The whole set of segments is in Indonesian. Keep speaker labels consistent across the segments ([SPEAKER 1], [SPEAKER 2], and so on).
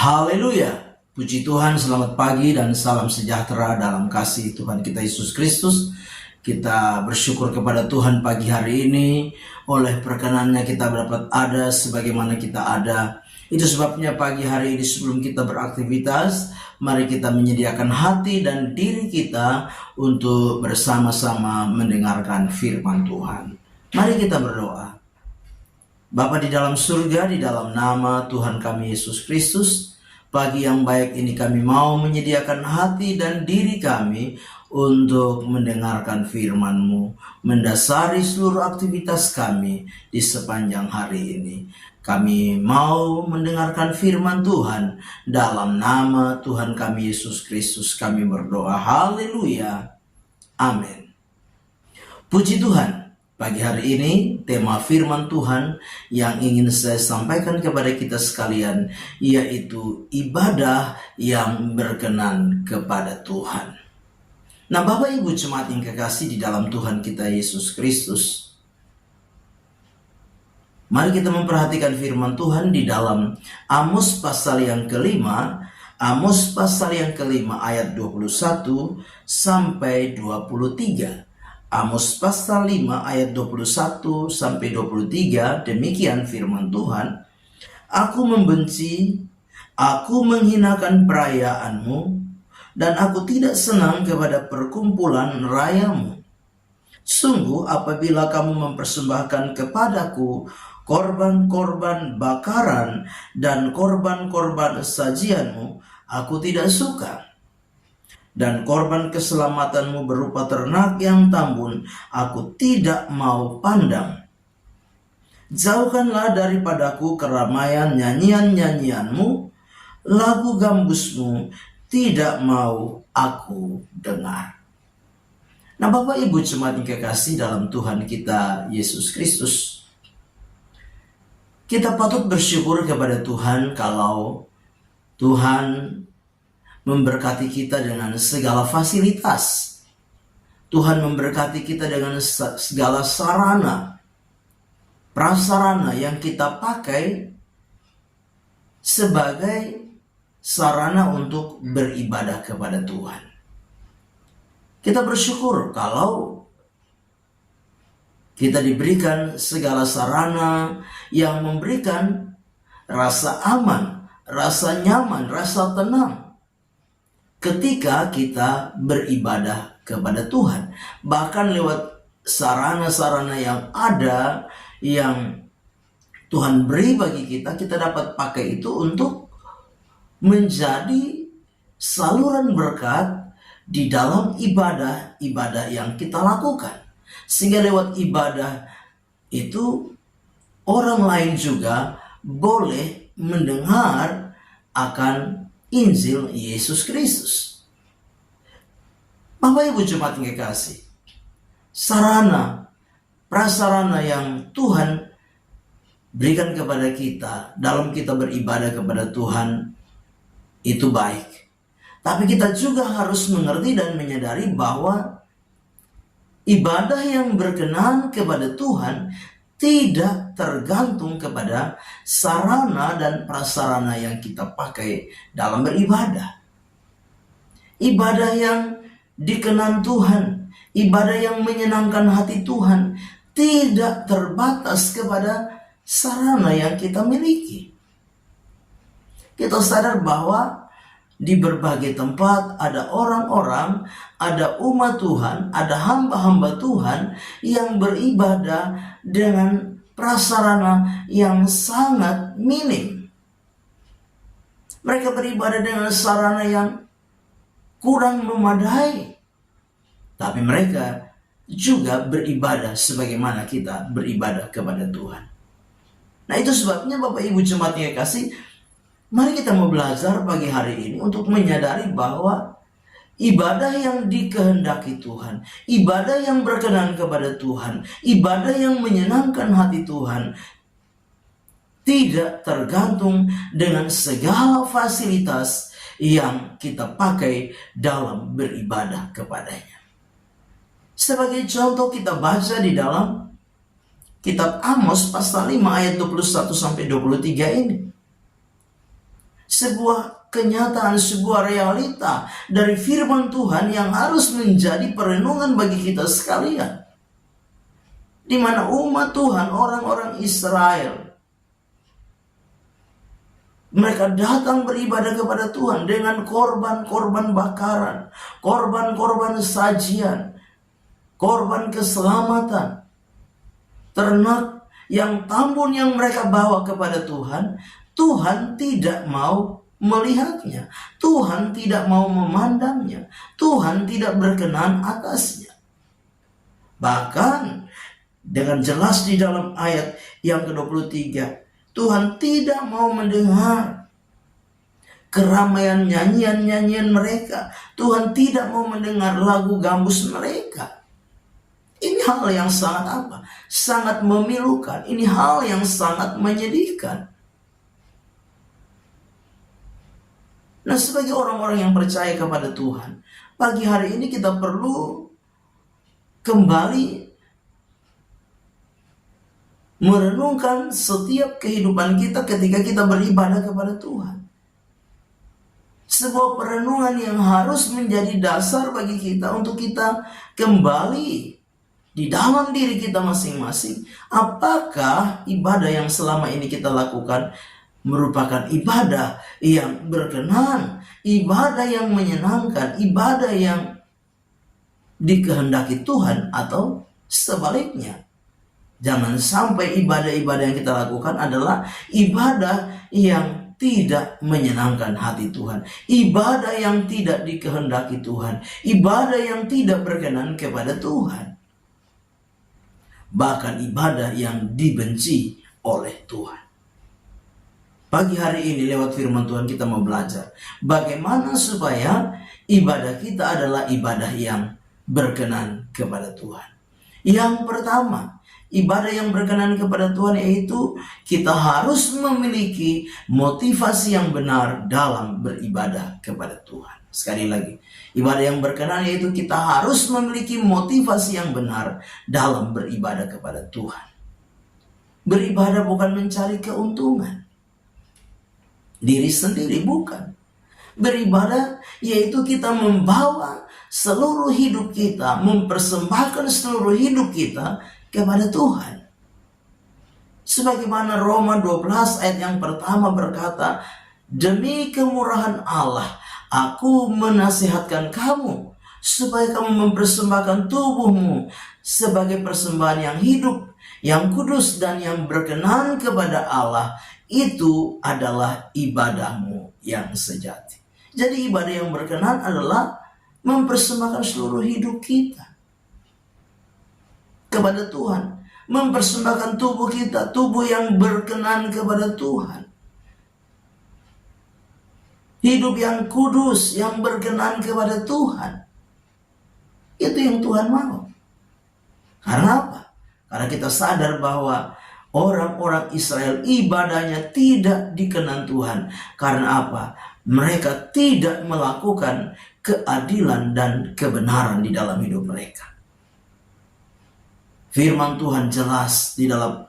[SPEAKER 1] Haleluya, puji Tuhan, selamat pagi dan salam sejahtera dalam kasih Tuhan kita Yesus Kristus. Kita bersyukur kepada Tuhan pagi hari ini, oleh perkenannya kita dapat ada sebagaimana kita ada. Itu sebabnya pagi hari ini sebelum kita beraktivitas, mari kita menyediakan hati dan diri kita untuk bersama-sama mendengarkan firman Tuhan. Mari kita berdoa. Bapa di dalam surga, di dalam nama Tuhan kami Yesus Kristus, pagi yang baik ini kami mau menyediakan hati dan diri kami untuk mendengarkan firman-Mu, mendasari seluruh aktivitas kami di sepanjang hari ini. Kami mau mendengarkan firman Tuhan, dalam nama Tuhan kami Yesus Kristus kami berdoa. Haleluya, amin. Puji Tuhan. Pagi hari ini tema firman Tuhan yang ingin saya sampaikan kepada kita sekalian yaitu ibadah yang berkenan kepada Tuhan. Nah, Bapak Ibu jemaat yang kekasih di dalam Tuhan kita Yesus Kristus, mari kita memperhatikan firman Tuhan di dalam Amos pasal yang kelima, Amos pasal yang kelima ayat 21 sampai 23. Amos pasal 5 ayat 21 sampai 23, demikian firman Tuhan. Aku membenci, aku menghinakan perayaanmu, dan aku tidak senang kepada perkumpulan rayamu. Sungguh apabila kamu mempersembahkan kepadaku korban-korban bakaran dan korban-korban sajianmu, aku tidak suka. Dan korban keselamatanmu berupa ternak yang tambun, aku tidak mau pandang. Jauhkanlah daripadaku keramaian nyanyian-nyanyianmu, lagu gambusmu tidak mau aku dengar. Nah, Bapak Ibu jemaat yang kekasih dalam Tuhan kita Yesus Kristus, kita patut bersyukur kepada Tuhan kalau Tuhan memberkati kita dengan segala fasilitas. Tuhan memberkati kita dengan segala sarana, prasarana yang kita pakai sebagai sarana untuk beribadah kepada Tuhan. Kita bersyukur kalau kita diberikan segala sarana yang memberikan rasa aman, rasa nyaman, rasa tenang ketika kita beribadah kepada Tuhan. Bahkan lewat sarana-sarana yang ada, yang Tuhan beri bagi kita, kita dapat pakai itu untuk menjadi saluran berkat di dalam ibadah-ibadah yang kita lakukan. Sehingga lewat ibadah itu orang lain juga boleh mendengar akan Injil Yesus Kristus. Bapak Ibu jemaat yang kekasih, sarana, prasarana yang Tuhan berikan kepada kita dalam kita beribadah kepada Tuhan itu baik. Tapi kita juga harus mengerti dan menyadari bahwa ibadah yang berkenan kepada Tuhan tidak tergantung kepada sarana dan prasarana yang kita pakai dalam beribadah. Ibadah yang dikenan Tuhan, ibadah yang menyenangkan hati Tuhan, tidak terbatas kepada sarana yang kita miliki. Kita sadar bahwa di berbagai tempat ada orang-orang, ada umat Tuhan, ada hamba-hamba Tuhan yang beribadah dengan prasarana yang sangat minim. Mereka beribadah dengan sarana yang kurang memadai. Tapi mereka juga beribadah sebagaimana kita beribadah kepada Tuhan. Nah, itu sebabnya Bapak Ibu jemaat yang kasih, mari kita mau belajar pagi hari ini untuk menyadari bahwa ibadah yang dikehendaki Tuhan, ibadah yang berkenan kepada Tuhan, ibadah yang menyenangkan hati Tuhan, tidak tergantung dengan segala fasilitas yang kita pakai dalam beribadah kepadanya. Sebagai contoh kita baca di dalam kitab Amos pasal 5 ayat 21 sampai 23 ini. sebuah kenyataan, sebuah realita dari firman Tuhan yang harus menjadi perenungan bagi kita sekalian. Di mana umat Tuhan, orang-orang Israel, mereka datang beribadah kepada Tuhan dengan korban-korban bakaran, korban-korban sajian, korban keselamatan, ternak yang tambun yang mereka bawa kepada Tuhan. Tuhan tidak mau melihatnya, Tuhan tidak mau memandangnya, Tuhan tidak berkenan atasnya. Bahkan dengan jelas di dalam ayat yang ke-23, Tuhan tidak mau mendengar keramaian nyanyian-nyanyian mereka. Tuhan tidak mau mendengar lagu gambus mereka. Ini hal yang sangat apa? Sangat memilukan. Ini hal yang sangat menyedihkan. Nah, sebagai orang-orang yang percaya kepada Tuhan, pagi hari ini kita perlu kembali merenungkan setiap kehidupan kita ketika kita beribadah kepada Tuhan. Sebuah perenungan yang harus menjadi dasar bagi kita untuk kita kembali di dalam diri kita masing-masing. Apakah ibadah yang selama ini kita lakukan merupakan ibadah yang berkenan, ibadah yang menyenangkan, ibadah yang dikehendaki Tuhan, atau sebaliknya? Jangan sampai ibadah-ibadah yang kita lakukan adalah ibadah yang tidak menyenangkan hati Tuhan, ibadah yang tidak dikehendaki Tuhan, ibadah yang tidak berkenan kepada Tuhan, bahkan ibadah yang dibenci oleh Tuhan. Pagi hari ini lewat firman Tuhan kita mau belajar bagaimana supaya ibadah kita adalah ibadah yang berkenan kepada Tuhan. Yang pertama, ibadah yang berkenan kepada Tuhan yaitu kita harus memiliki motivasi yang benar dalam beribadah kepada Tuhan. Sekali lagi, ibadah yang berkenan yaitu kita harus memiliki motivasi yang benar dalam beribadah kepada Tuhan. Beribadah bukan mencari keuntungan diri sendiri, bukan. Beribadah yaitu kita membawa seluruh hidup kita, mempersembahkan seluruh hidup kita kepada Tuhan. Sebagaimana Roma 12 ayat yang pertama berkata, demi kemurahan Allah, aku menasihatkan kamu supaya kamu mempersembahkan tubuhmu sebagai persembahan yang hidup, yang kudus dan yang berkenan kepada Allah. Itu adalah ibadahmu yang sejati. Jadi ibadah yang berkenan adalah mempersembahkan seluruh hidup kita kepada Tuhan, mempersembahkan tubuh kita, tubuh yang berkenan kepada Tuhan, hidup yang kudus, yang berkenan kepada Tuhan. Itu yang Tuhan mau. Karena apa? Karena kita sadar bahwa orang-orang Israel ibadahnya tidak dikenan Tuhan. Karena apa? Mereka tidak melakukan keadilan dan kebenaran di dalam hidup mereka. Firman Tuhan jelas di dalam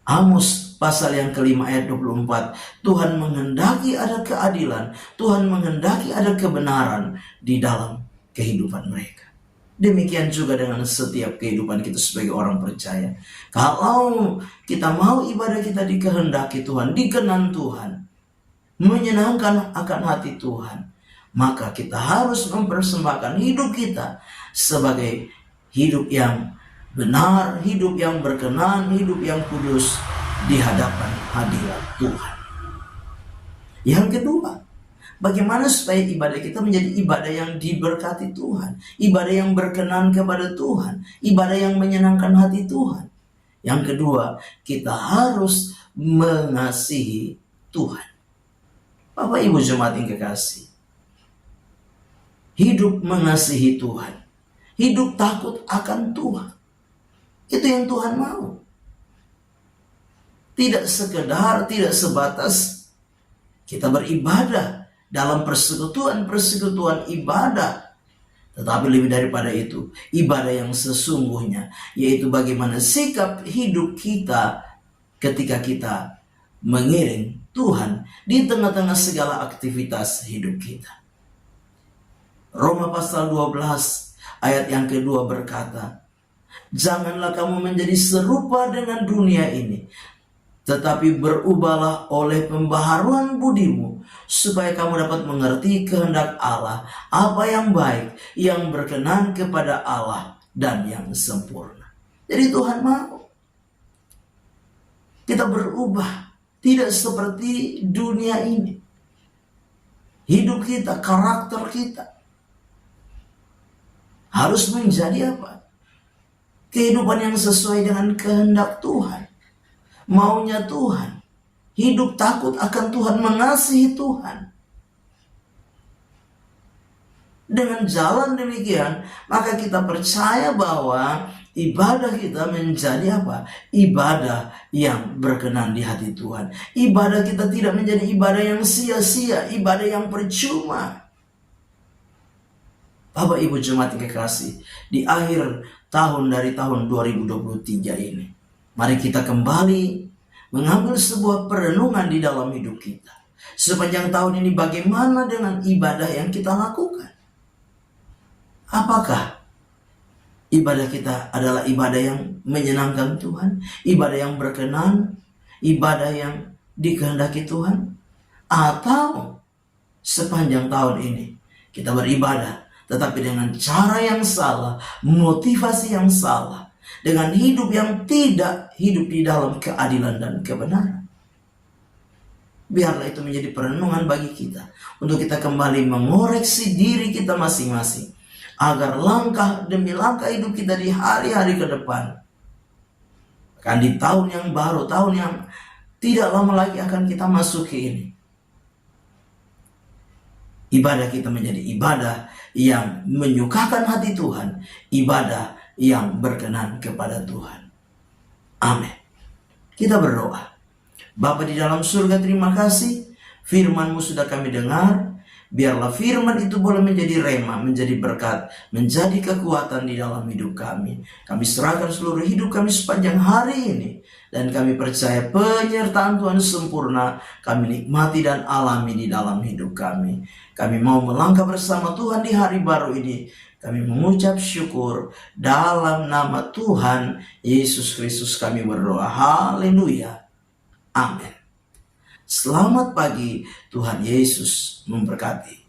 [SPEAKER 1] Amos pasal yang kelima ayat 24. Tuhan menghendaki ada keadilan, Tuhan menghendaki ada kebenaran di dalam kehidupan mereka. Demikian juga dengan setiap kehidupan kita sebagai orang percaya. Kalau kita mau ibadah kita dikehendaki Tuhan, dikenan Tuhan, menyenangkan akan hati Tuhan, maka kita harus mempersembahkan hidup kita sebagai hidup yang benar, hidup yang berkenan, hidup yang kudus di hadapan hadirat Tuhan. Yang kedua, bagaimana supaya ibadah kita menjadi ibadah yang diberkati Tuhan, ibadah yang berkenan kepada Tuhan, ibadah yang menyenangkan hati Tuhan. Yang kedua, kita harus mengasihi Tuhan. Bapak Ibu jemaat yang kekasih, hidup mengasihi Tuhan, hidup takut akan Tuhan, itu yang Tuhan mau. Tidak sekedar, tidak sebatas kita beribadah dalam persekutuan ibadah, tetapi lebih daripada itu, ibadah yang sesungguhnya, yaitu bagaimana sikap hidup kita ketika kita mengiring Tuhan di tengah-tengah segala aktivitas hidup kita. Roma pasal 12 ayat yang kedua berkata, janganlah kamu menjadi serupa dengan dunia ini, tetapi berubahlah oleh pembaharuan budimu, supaya kamu dapat mengerti kehendak Allah, apa yang baik, yang berkenan kepada Allah, dan yang sempurna. Jadi Tuhan mau kita berubah, tidak seperti dunia ini. Hidup kita, karakter kita harus menjadi apa? Kehidupan yang sesuai dengan kehendak Tuhan, maunya Tuhan. Hidup takut akan Tuhan, mengasihi Tuhan. Dengan jalan demikian, maka kita percaya bahwa ibadah kita menjadi apa? Ibadah yang berkenan di hati Tuhan. Ibadah kita tidak menjadi ibadah yang sia-sia, ibadah yang percuma. Bapak Ibu jemaat yang kekasih, di akhir tahun dari tahun 2023 ini, mari kita kembali mengambil sebuah perenungan di dalam hidup kita. Sepanjang tahun ini bagaimana dengan ibadah yang kita lakukan? Apakah ibadah kita adalah ibadah yang menyenangkan Tuhan, ibadah yang berkenan, ibadah yang dikehendaki Tuhan? Atau sepanjang tahun ini kita beribadah tetapi dengan cara yang salah, motivasi yang salah, dengan hidup yang tidak hidup di dalam keadilan dan kebenaran? Biarlah itu menjadi perenungan bagi kita, untuk kita kembali mengoreksi diri kita masing-masing, agar langkah demi langkah hidup kita di hari-hari ke depan, kan di tahun yang baru, tahun yang tidak lama lagi akan kita masuki ini, ibadah kita menjadi ibadah yang menyukakan hati Tuhan, ibadah yang berkenan kepada Tuhan. Amin. Kita berdoa. Bapa di dalam surga, terima kasih firman-Mu sudah kami dengar. Biarlah firman itu boleh menjadi rema, menjadi berkat, menjadi kekuatan di dalam hidup kami. Kami serahkan seluruh hidup kami sepanjang hari ini, dan kami percaya penyertaan Tuhan sempurna kami nikmati dan alami di dalam hidup kami. Kami mau melangkah bersama Tuhan di hari baru ini. Kami mengucap syukur dalam nama Tuhan Yesus Kristus kami berdoa. Haleluya. Amin. Selamat pagi, Tuhan Yesus memberkati.